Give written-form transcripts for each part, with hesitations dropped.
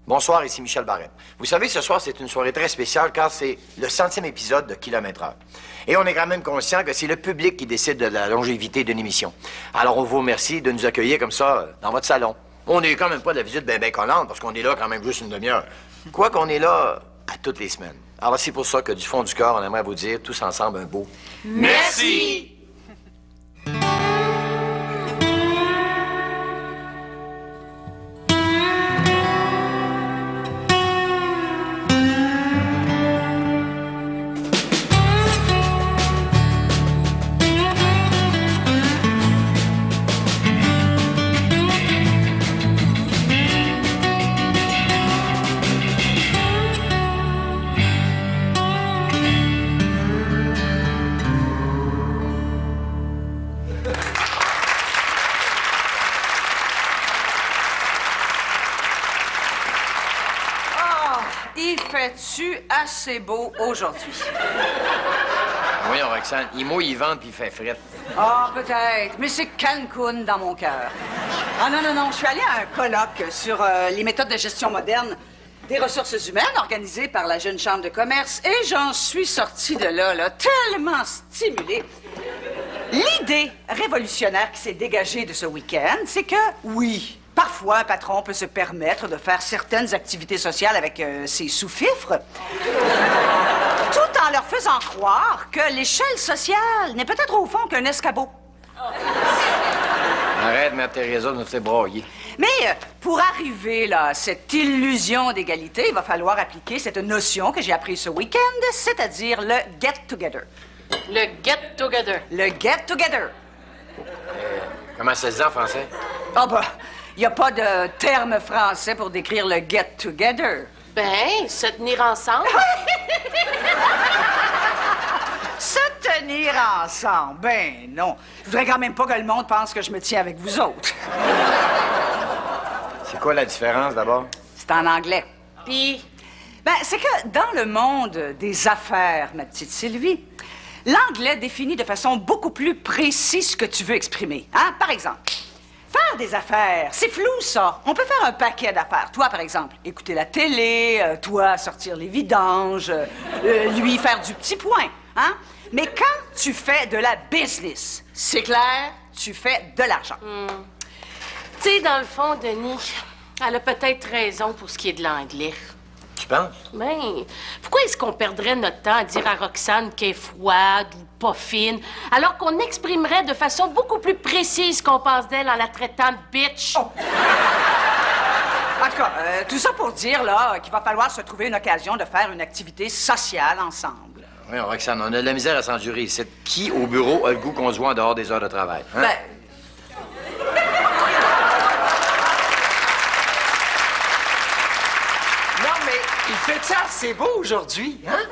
Bonsoir, ici Michel Barrette. Vous savez, ce soir, c'est une soirée très spéciale car c'est le 100e épisode de Kilomètre-Heure. Et on est quand même conscient que c'est le public qui décide de la longévité d'une émission. Alors, on vous remercie de nous accueillir comme ça dans votre salon. On n'est quand même pas de la visite ben collante parce qu'on est là quand même juste une demi-heure. Quoi qu'on est là à toutes les semaines. Alors, c'est pour ça que du fond du cœur, on aimerait vous dire tous ensemble un beau merci! Fais-tu assez beau aujourd'hui? Voyons, Roxane, il mouille, il vente puis il fait frette. Ah, peut-être, mais c'est Cancun dans mon cœur. Ah non, je suis allée à un colloque sur les méthodes de gestion moderne des ressources humaines organisé par la Jeune Chambre de commerce et j'en suis sortie de là, tellement stimulée. L'idée révolutionnaire qui s'est dégagée de ce week-end, c'est que, oui, parfois, un patron peut se permettre de faire certaines activités sociales avec ses sous-fifres, tout en leur faisant croire que l'échelle sociale n'est peut-être au fond qu'un escabeau. Arrête, Mère Teresa, de nous faire broyer. Mais pour arriver là, à cette illusion d'égalité, il va falloir appliquer cette notion que j'ai apprise ce week-end, c'est-à-dire le get-together. Le get-together. Le get-together. Comment ça se dit en français? Ah ben, il n'y a pas de terme français pour décrire le get-together. Ben, se tenir ensemble. Se tenir ensemble? Ben non. Je voudrais quand même pas que le monde pense que je me tiens avec vous autres. C'est quoi la différence, d'abord? C'est en anglais. Puis, Ben, c'est que dans le monde des affaires, ma petite Sylvie, l'anglais définit de façon beaucoup plus précise ce que tu veux exprimer. Hein? Par exemple, faire des affaires, c'est flou, ça. On peut faire un paquet d'affaires. Toi, par exemple, écouter la télé, toi, sortir les vidanges, lui faire du petit point. Hein? Mais quand tu fais de la business, c'est clair, tu fais de l'argent. tu sais, dans le fond, Denis, elle a peut-être raison pour ce qui est de l'anglais. Tu penses? Ben, pourquoi est-ce qu'on perdrait notre temps à dire à Roxane qu'elle est froide ou pas fine, alors qu'on exprimerait de façon beaucoup plus précise qu'on pense d'elle en la traitant de bitch? Oh. En tout cas, tout ça pour dire, là, qu'il va falloir se trouver une occasion de faire une activité sociale ensemble. Oui, Roxane, on a de la misère à s'endurer ici. Qui, au bureau, a le goût qu'on se voit en dehors des heures de travail? Hein? Ben... Non, mais il fait ça assez beau aujourd'hui, hein?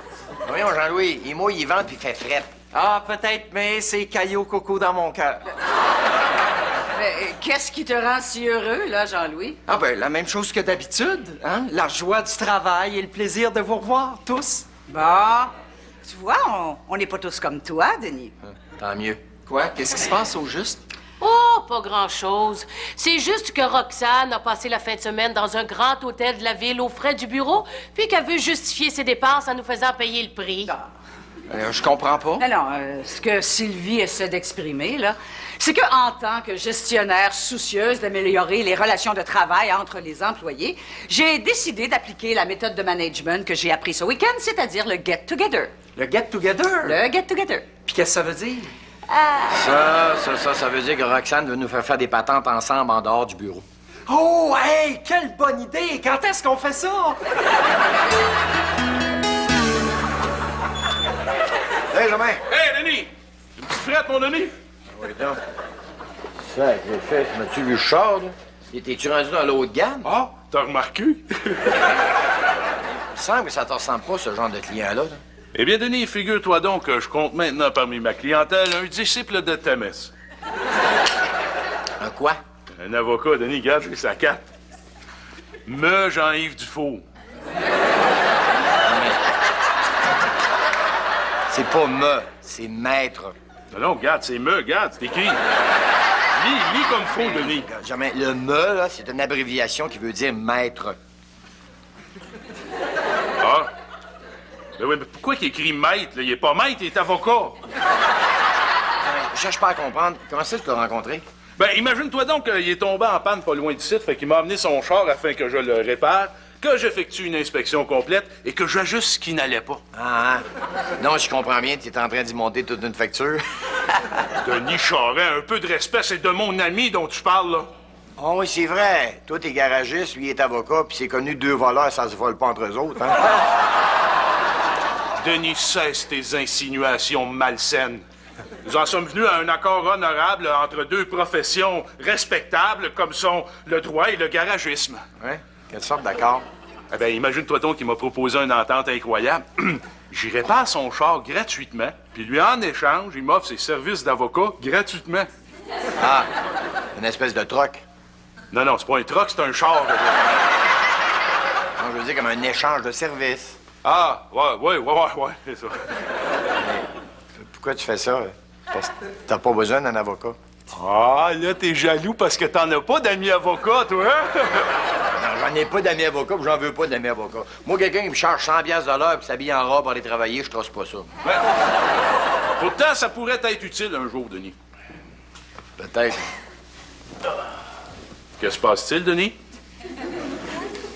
Voyons, Jean-Louis, il mouille, il vente puis il fait frette. Ah, peut-être, mais c'est caillou coco dans mon cœur. Mais qu'est-ce qui te rend si heureux, là, Jean-Louis? Ah ben, la même chose que d'habitude, hein? La joie du travail et le plaisir de vous revoir, tous. Bon, tu vois, on n'est pas tous comme toi, Denis. Tant mieux. Quoi? Qu'est-ce qui se passe au juste? Oh, pas grand-chose. C'est juste que Roxane a passé la fin de semaine dans un grand hôtel de la ville aux frais du bureau, puis qu'elle veut justifier ses dépenses en nous faisant payer le prix. Ah. Je comprends pas. Non, ce que Sylvie essaie d'exprimer, là, c'est qu'en tant que gestionnaire soucieuse d'améliorer les relations de travail entre les employés, j'ai décidé d'appliquer la méthode de management que j'ai appris ce week-end, c'est-à-dire le get-together. Le get-together? Le get-together. Puis qu'est-ce que ça veut dire? Ça veut dire que Roxane veut nous faire des patentes ensemble en dehors du bureau. Oh, hey, quelle bonne idée! Quand est-ce qu'on fait ça? Hey, Romain! Hey, Denis! Une petite frette, mon Denis? Oui, donc. Sacrifice, m'as-tu vu le char, là? T'es-tu rendu dans l'eau de gamme? Ah, t'as remarqué? Il me semble que ça te ressemble pas, ce genre de client-là. Là. Eh bien, Denis, figure-toi donc que je compte maintenant parmi ma clientèle un disciple de Thémis. Un quoi? Un avocat, Denis, regarde, j'ai sa carte. Me Jean-Yves Dufault. C'est pas me, c'est maître. Non, regarde, c'est me, regarde, c'est écrit. Lis comme faut, Denis. Jamais. Le me, là, c'est une abréviation qui veut dire maître. Ben oui, mais pourquoi il écrit maître, là? Il est pas maître, il est avocat. Je cherche pas à comprendre. Comment ça, tu l'as rencontré? Ben, imagine-toi donc qu'il est tombé en panne pas loin d'ici, fait qu'il m'a amené son char afin que je le répare, que j'effectue une inspection complète et que j'ajuste ce qui n'allait pas. Ah, hein? Non, je comprends bien, tu es en train d'y monter toute une facture. Denis Charest, un peu de respect, c'est de mon ami dont tu parles, là. Oh oui, c'est vrai. Toi, t'es garagiste, lui, il est avocat, puis c'est connu 2 voleurs, ça se vole pas entre eux autres, hein? Denis, cesse tes insinuations malsaines. Nous en sommes venus à un accord honorable entre 2 professions respectables comme sont le droit et le garagisme. Ouais? Quelle sorte d'accord? Eh bien, imagine-toi donc qu'il m'a proposé une entente incroyable. J'y répare son char gratuitement, puis lui, en échange, il m'offre ses services d'avocat gratuitement. Ah, une espèce de troc. Non, non, c'est pas un truck, c'est un char. Non, je veux dire comme un échange de services. Ah, ouais, c'est ça. Pourquoi tu fais ça? Parce que t'as pas besoin d'un avocat. Ah, là, t'es jaloux parce que t'en as pas d'amis avocats, toi, hein? Non, j'en ai pas d'amis avocats, puis j'en veux pas d'amis avocats. Moi, quelqu'un qui me charge 100$ de l'heure puis s'habille en robe pour aller travailler, je trosse pas ça. Ouais. Pourtant, ça pourrait être utile un jour, Denis. Peut-être. Que se passe-t-il, Denis?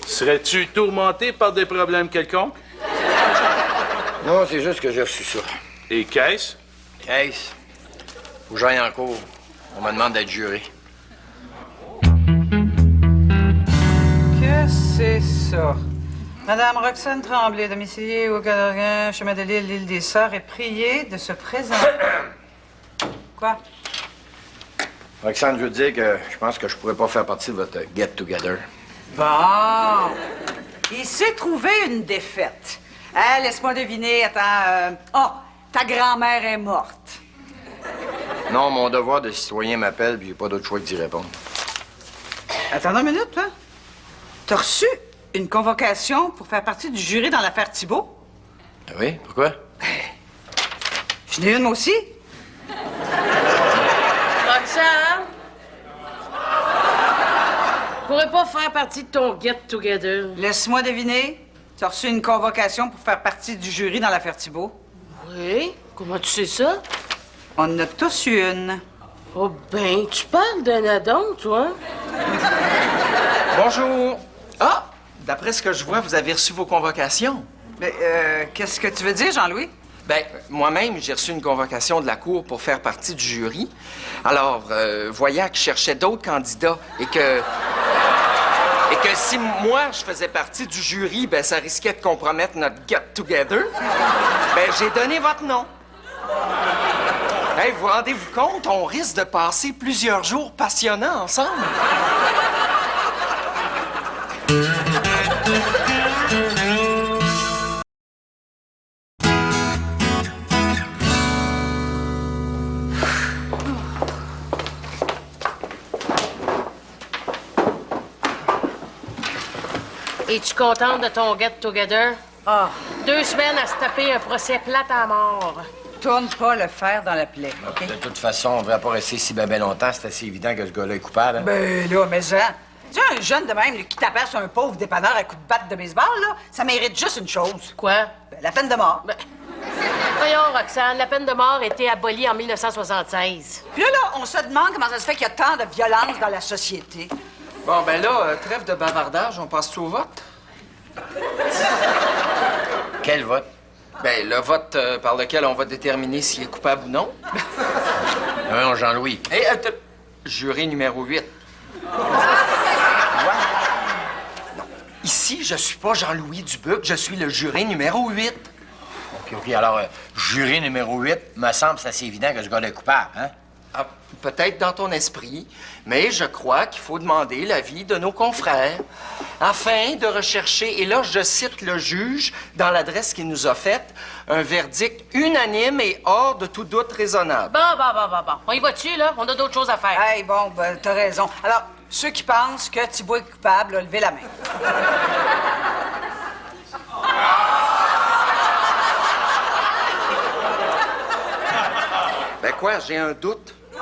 Serais-tu tourmenté par des problèmes quelconques? Non, c'est juste que j'ai reçu ça. Et qu'est-ce? Qu'est-ce? Faut que j'aille en cours. On me demande d'être juré. Que c'est ça? Madame Roxane Tremblay, domiciliée au Galerin, chemin de l'île des Sœurs, est priée de se présenter. Quoi? Roxane, je veux dire que je pense que je pourrais pas faire partie de votre get-together. Bon. Il s'est trouvé une défaite. Laisse-moi deviner. Attends. Oh, ta grand-mère est morte. Non, mon devoir de citoyen m'appelle, puis j'ai pas d'autre choix que d'y répondre. Attends une minute, toi. T'as reçu une convocation pour faire partie du jury dans l'affaire Thibault? Ah oui? Pourquoi? Je n'ai une, moi aussi. Roxane? Je pourrais pas faire partie de ton get-together. Laisse-moi deviner. T'as reçu une convocation pour faire partie du jury dans l'affaire Thibault? Oui? Comment tu sais ça? On en a tous eu une. Oh ben, tu parles d'un addon, toi? Bonjour. Ah, d'après ce que je vois, vous avez reçu vos convocations. Mais, qu'est-ce que tu veux dire, Jean-Louis? Ben, moi-même, j'ai reçu une convocation de la Cour pour faire partie du jury. Alors, voyant que je cherchais d'autres candidats et que si moi, je faisais partie du jury, ben, ça risquait de compromettre notre get-together, ben, j'ai donné votre nom. Hey, vous rendez-vous compte? On risque de passer plusieurs jours passionnants ensemble. Es-tu contente de ton get-together? Ah, 2 semaines à se taper un procès plate à mort. tourne pas le fer dans la plaie, OK? De toute façon, on ne devrait pas rester si ben longtemps. C'est assez évident que ce gars-là est coupable. Hein? Ben là, mais ça... Tu sais, un jeune de même là, qui tapasse sur un pauvre dépanneur à coups de batte de baseball, là, ça mérite juste une chose. Quoi? Ben, la peine de mort. Ben, voyons, Roxane, la peine de mort a été abolie en 1976. Puis là, on se demande comment ça se fait qu'il y a tant de violence dans la société. Bon, ben là, trêve de bavardage, on passe tout au vote? Quel vote? Ben, le vote par lequel on va déterminer s'il est coupable ou non. Non, Jean-Louis. Et jury numéro 8. Non. Ici, je suis pas Jean-Louis Dubuc, je suis le jury numéro 8. OK. Alors, jury numéro 8, me semble c'est assez évident que ce gars-là est coupable, hein? Ah, peut-être dans ton esprit, mais je crois qu'il faut demander l'avis de nos confrères afin de rechercher, et là, je cite le juge dans l'adresse qu'il nous a faite, un verdict unanime et hors de tout doute raisonnable. Bon. On y va-tu, là? On a d'autres choses à faire. Hey, bon, ben, t'as raison. Alors, ceux qui pensent que Thibault est coupable, là, levez la main. Ben quoi, j'ai un doute? Ouais,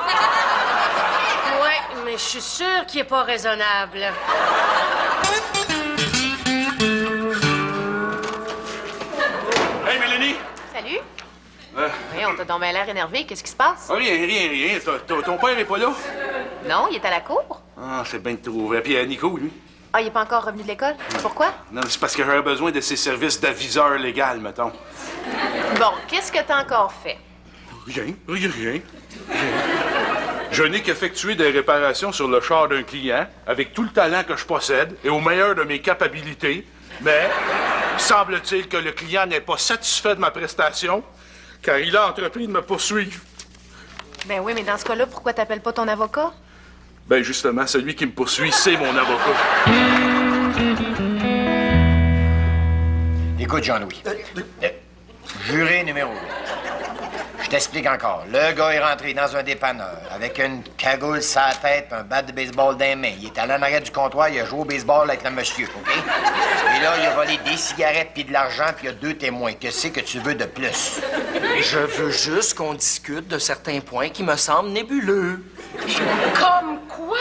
mais je suis sûre qu'il est pas raisonnable. Hey, T'as donc bien l'air énervé. Qu'est-ce qui se passe? Ah, rien. Ton père est pas là? Non, il est à la cour. Ah, c'est bien de trouver. Puis Nico, lui? Ah, il est pas encore revenu de l'école? Pourquoi? Non, c'est parce que j'aurais besoin de ses services d'aviseur légal, mettons. Bon, qu'est-ce que t'as encore fait? Rien. Je n'ai qu'effectué des réparations sur le char d'un client avec tout le talent que je possède et au meilleur de mes capacités, mais semble-t-il que le client n'est pas satisfait de ma prestation car il a entrepris de me poursuivre. Ben oui, mais dans ce cas-là, pourquoi t'appelles pas ton avocat? Ben justement, celui qui me poursuit, c'est mon avocat. Écoute, Jean-Louis. Juré numéro 1. Je t'explique encore. Le gars est rentré dans un dépanneur avec une cagoule sur la tête et un bat de baseball dans les mains. Il est allé en arrière du comptoir, il a joué au baseball avec le monsieur, OK? Et là, il a volé des cigarettes puis de l'argent, puis il y a 2 témoins. Qu'est-ce que tu veux de plus? Je veux juste qu'on discute de certains points qui me semblent nébuleux. Comme quoi?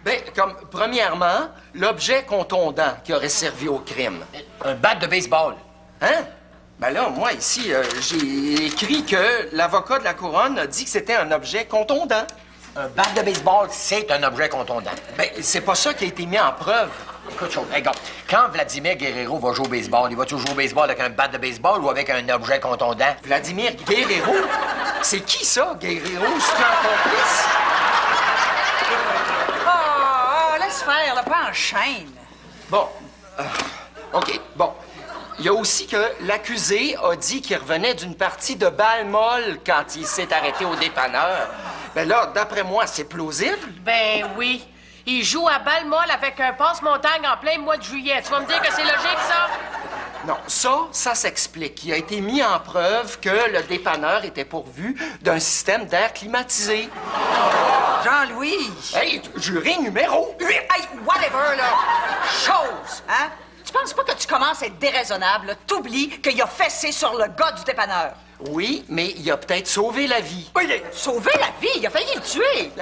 Ben, comme, premièrement, l'objet contondant qui aurait servi au crime. Un bat de baseball. Hein? Ben là, moi, ici, j'ai écrit que l'avocat de la couronne a dit que c'était un objet contondant. Un bat de baseball, c'est un objet contondant. Ben, c'est pas ça qui a été mis en preuve. Écoute, chose, regarde, quand Vladimir Guerrero va jouer au baseball, il va-tu jouer au baseball avec un bat de baseball ou avec un objet contondant? Vladimir Guerrero? C'est qui ça, Guerrero? C'est un complice? Laisse faire, là, pas en chaîne. Bon, OK, bon. Il y a aussi que l'accusé a dit qu'il revenait d'une partie de balle molle quand il s'est arrêté au dépanneur. Ben là, d'après moi, c'est plausible. Ben oui. Il joue à balle molle avec un passe-montagne en plein mois de juillet. Tu vas me dire que c'est logique, ça? Non, ça s'explique. Il a été mis en preuve que le dépanneur était pourvu d'un système d'air climatisé. Jean-Louis! Hey, juré numéro 8! Hey, whatever, là! Chose, hein? Tu penses pas que tu commences à être déraisonnable, là? T'oublies qu'il a fessé sur le gars du dépanneur. Oui, mais il a peut-être sauvé la vie. Oui, sauver la vie! Il a failli le tuer!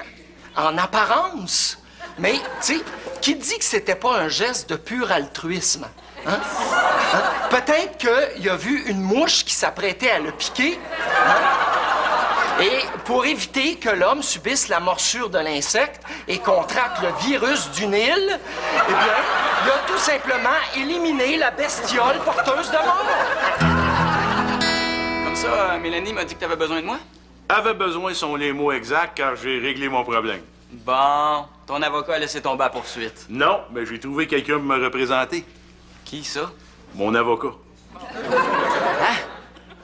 En apparence. Mais, tu sais, qui dit que c'était pas un geste de pur altruisme? Hein? Peut-être qu'il a vu une mouche qui s'apprêtait à le piquer. Hein? Et pour éviter que l'homme subisse la morsure de l'insecte et contracte le virus du Nil, eh bien, il a tout simplement éliminé la bestiole porteuse de mort. Comme ça, Mélanie m'a dit que t'avais besoin de moi? Avait besoin sont les mots exacts car j'ai réglé mon problème. Bon, ton avocat a laissé tomber la poursuite. Non, mais j'ai trouvé quelqu'un pour me représenter. Qui, ça? Mon avocat.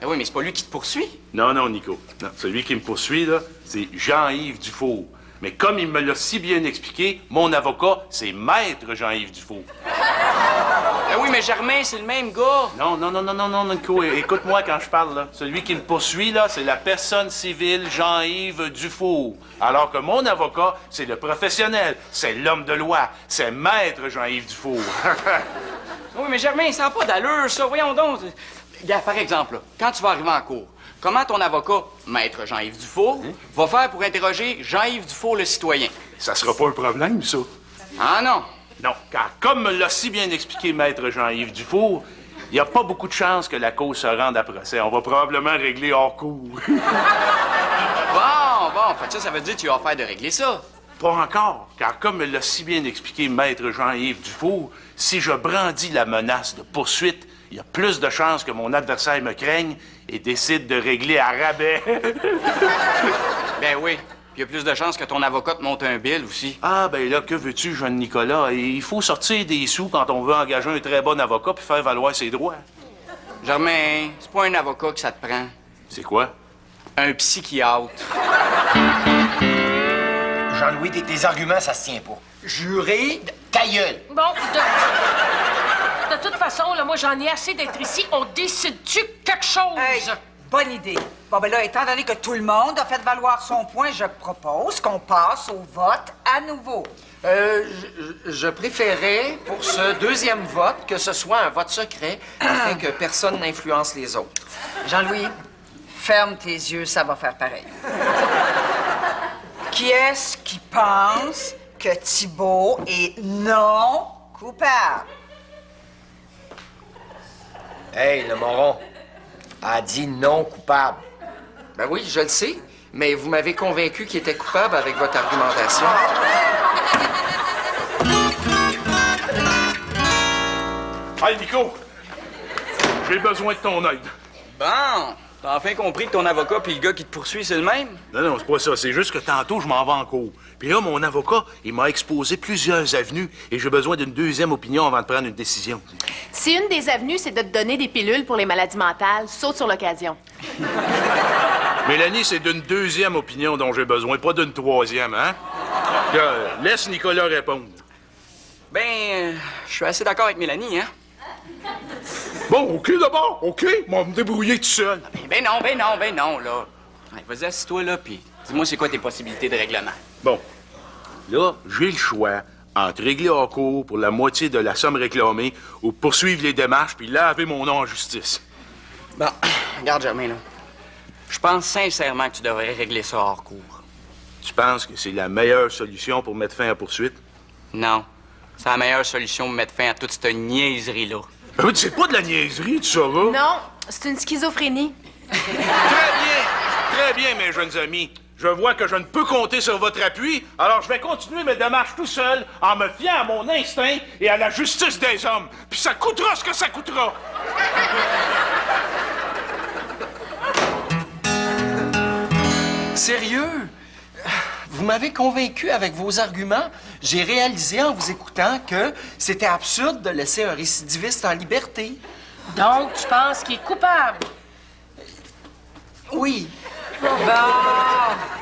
Ah oui, mais c'est pas lui qui te poursuit. Non, Nico. Non, celui qui me poursuit, là, c'est Jean-Yves Dufour. Mais comme il me l'a si bien expliqué, mon avocat, c'est Maître Jean-Yves Dufour. Ah oui, mais Germain, c'est le même gars. Non, Nico, écoute-moi quand je parle, là. Celui qui me poursuit, là, c'est la personne civile Jean-Yves Dufour. Alors que mon avocat, c'est le professionnel, c'est l'homme de loi, c'est Maître Jean-Yves Dufour. Oui, mais Germain, ça n'a pas d'allure, ça. Voyons donc. Regarde, par exemple, là, quand tu vas arriver en cour, comment ton avocat, Maître Jean-Yves Dufour, va faire pour interroger Jean-Yves Dufour, le citoyen? Ça sera pas un problème, ça. Ah non. Non, car comme me l'a si bien expliqué Maître Jean-Yves Dufour, il n'y a pas beaucoup de chances que la cause se rende à procès. On va probablement régler hors cours. Bon, fait que ça veut dire que tu as affaire de régler ça. Pas encore, car comme me l'a si bien expliqué Maître Jean-Yves Dufour, si je brandis la menace de poursuite, il y a plus de chances que mon adversaire me craigne et décide de régler à rabais. Ben oui. Puis il y a plus de chances que ton avocat te monte un bill aussi. Ah, ben là, que veux-tu, jeune Nicolas? Il faut sortir des sous quand on veut engager un très bon avocat puis faire valoir ses droits. Germain, c'est pas un avocat que ça te prend. C'est quoi? Un psychiatre. Jean-Louis, tes arguments, ça se tient pas. Juré, Ta gueule! Bon, de toute façon, là, moi, j'en ai assez d'être ici. On décide-tu quelque chose? Hey, bonne idée. Bon, ben là, étant donné que tout le monde a fait valoir son point, je propose qu'on passe au vote à nouveau. je préférais, pour ce deuxième vote, que ce soit un vote secret afin que personne n'influence les autres. Jean-Louis, ferme tes yeux, ça va faire pareil. Qui est-ce qui pense que Thibault est non coupable? Hey, le moron a dit non coupable. Ben oui, je le sais, mais vous m'avez convaincu qu'il était coupable avec votre argumentation. Hey, Nico! J'ai besoin de ton aide. Bon, t'as enfin compris que ton avocat puis le gars qui te poursuit, c'est le même? Non, c'est pas ça. C'est juste que tantôt, je m'en vais en cours. Puis là, mon avocat, il m'a exposé plusieurs avenues et j'ai besoin d'une deuxième opinion avant de prendre une décision. Si une des avenues, c'est de te donner des pilules pour les maladies mentales, saute sur l'occasion. Mélanie, c'est d'une deuxième opinion dont j'ai besoin, pas d'une troisième, hein? Laisse Nicolas répondre. Ben, je suis assez d'accord avec Mélanie, hein? Bon, OK d'abord, OK. Moi, me débrouiller tout seul. Ben non, là. Allez, vas-y, assis-toi, là, puis dis-moi c'est quoi tes possibilités de règlement. Bon, là, j'ai le choix entre régler en cours pour la moitié de la somme réclamée ou poursuivre les démarches puis laver mon nom en justice. Bon, regarde, Germain, là. Je pense sincèrement que tu devrais régler ça hors cours. Tu penses que c'est la meilleure solution pour mettre fin à la poursuite? Non. C'est la meilleure solution pour mettre fin à toute cette niaiserie-là. Ben oui, c'est pas de la niaiserie, tu sauras. Non, c'est une schizophrénie. Très bien, mes jeunes amis. Je vois que je ne peux compter sur votre appui, alors je vais continuer mes démarches tout seul en me fiant à mon instinct et à la justice des hommes. Puis ça coûtera ce que ça coûtera. Sérieux? Vous m'avez convaincu avec vos arguments. J'ai réalisé en vous écoutant que c'était absurde de laisser un récidiviste en liberté. Donc, tu penses qu'il est coupable? Oui. Bon,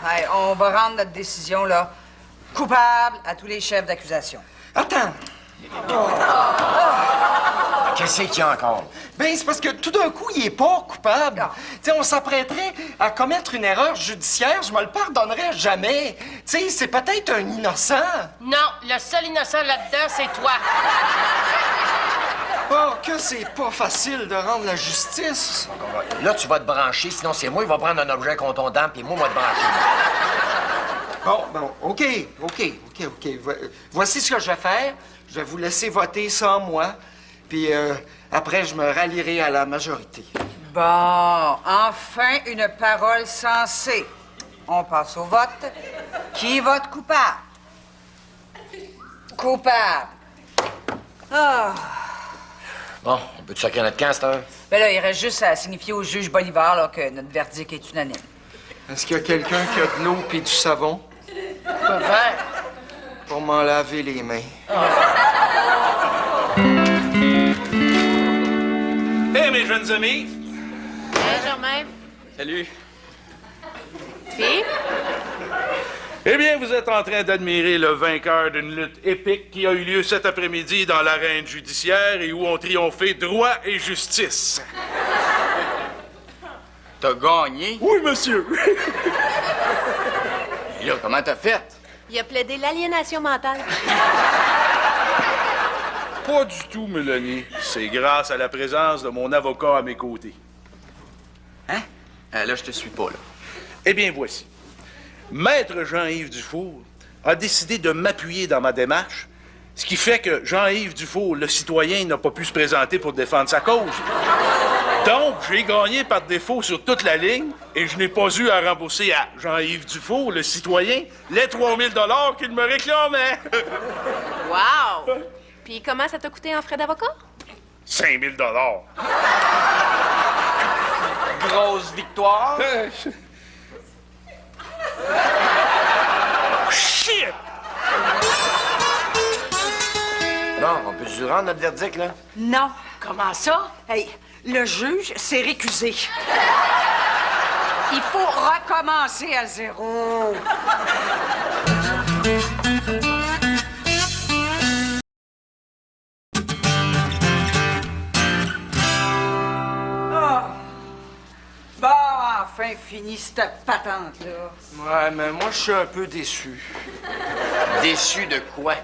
hey, on va rendre notre décision, là. Coupable à tous les chefs d'accusation. Attends. Qu'est-ce qu'il y a encore? Ben, c'est parce que tout d'un coup, il est pas coupable. Tu sais, on s'apprêterait à commettre une erreur judiciaire, je me le pardonnerais jamais. Tu sais, c'est peut-être un innocent. Non, le seul innocent là-dedans, c'est toi. Oh, que c'est pas facile de rendre la justice. Là, tu vas te brancher, sinon c'est moi qui va prendre un objet contondant, puis moi, te brancher. Bon, OK. Voici ce que je vais faire. Je vais vous laisser voter sans moi, puis après, je me rallierai à la majorité. Bon, enfin une parole sensée. On passe au vote. Qui vote coupable? Coupable. Ah. Bon, on peut-tu sacrer notre camp, à cette heure? Ben là, il reste juste à signifier au juge Bolivar là, que notre verdict est unanime. Est-ce qu'il y a quelqu'un qui a de l'eau puis du savon? Quoi faire? Pour m'en laver les mains. Hé, mes jeunes amis! Hein, Germain? Salut. Puis? Eh bien, vous êtes en train d'admirer le vainqueur d'une lutte épique qui a eu lieu cet après-midi dans l'arène judiciaire et où ont triomphé droit et justice. T'as gagné? Oui, monsieur! Et là, comment t'as fait? Il a plaidé l'aliénation mentale. Pas du tout, Mélanie. C'est grâce à la présence de mon avocat à mes côtés. Hein? Là, je te suis pas, là. Eh bien, voici. Maître Jean-Yves Dufour a décidé de m'appuyer dans ma démarche, ce qui fait que Jean-Yves Dufour, le citoyen, n'a pas pu se présenter pour défendre sa cause. Donc, j'ai gagné par défaut sur toute la ligne et je n'ai pas eu à rembourser à Jean-Yves Dufour, le citoyen, les 3 000 $ qu'il me réclamait. Wow! Puis comment ça t'a coûté en frais d'avocat? 5 000 $. Grosse victoire. Shit! Bon, on peut-tu rendre notre verdict, là? Non. Comment ça? Hey, le juge s'est récusé. Il faut recommencer à zéro. Ah. Bon, enfin fini cette patente-là. Ouais, mais moi, je suis un peu déçu. Déçu de quoi?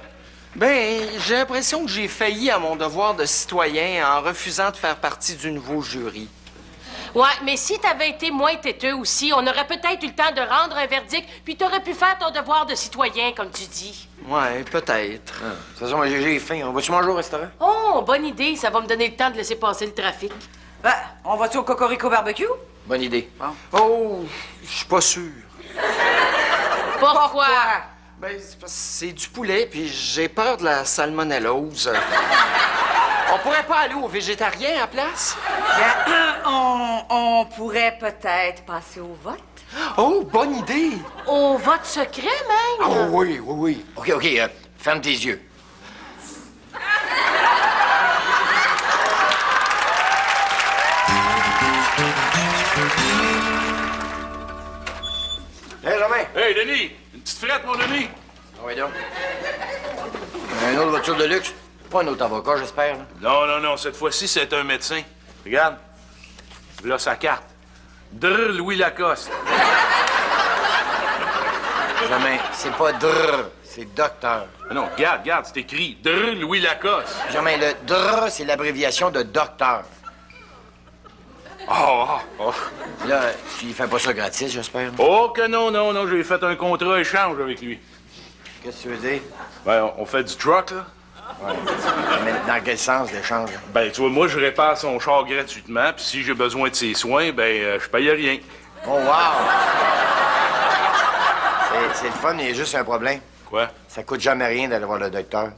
Ben, j'ai l'impression que j'ai failli à mon devoir de citoyen en refusant de faire partie du nouveau jury. Ouais, mais si t'avais été moins têteux aussi, on aurait peut-être eu le temps de rendre un verdict, puis t'aurais pu faire ton devoir de citoyen, comme tu dis. Ouais, peut-être. De toute façon, j'ai faim. On va-tu manger au restaurant? Oh, bonne idée. Ça va me donner le temps de laisser passer le trafic. Ben, on va-tu au Cocorico Barbecue? Bonne idée. Oh, je suis pas sûr. Pourquoi? Ben, c'est parce que c'est du poulet, puis j'ai peur de la salmonellose. On pourrait pas aller au végétarien à place? Bien, on pourrait peut-être passer au vote. Oh, bonne idée! Au vote secret, même? Oh oui, oui, oui. OK, ferme tes yeux. Hé, Germain! Hey, Denis! Une petite frette, mon Denis! Ah oui, donc. Une autre voiture de luxe? Pas un autre avocat, j'espère. Là. Non, cette fois-ci, c'est un médecin. Regarde. Là, sa carte. Drr Louis Lacoste. Germain, c'est pas drrr, c'est docteur. Ah non, regarde, c'est écrit Drr Louis Lacoste. Germain, le drrr, c'est l'abréviation de docteur. Oh. Là, tu fais pas ça gratis, j'espère. Oh que non, j'ai fait un contrat échange avec lui. Qu'est-ce que tu veux dire? Ben, on fait du truck, là. Mais dans quel sens, l'échange? Ben, tu vois, moi, je répare son char gratuitement, puis si j'ai besoin de ses soins, ben, je paye rien. Oh, wow! C'est le fun, mais il y a juste un problème. Quoi? Ça coûte jamais rien d'aller voir le docteur.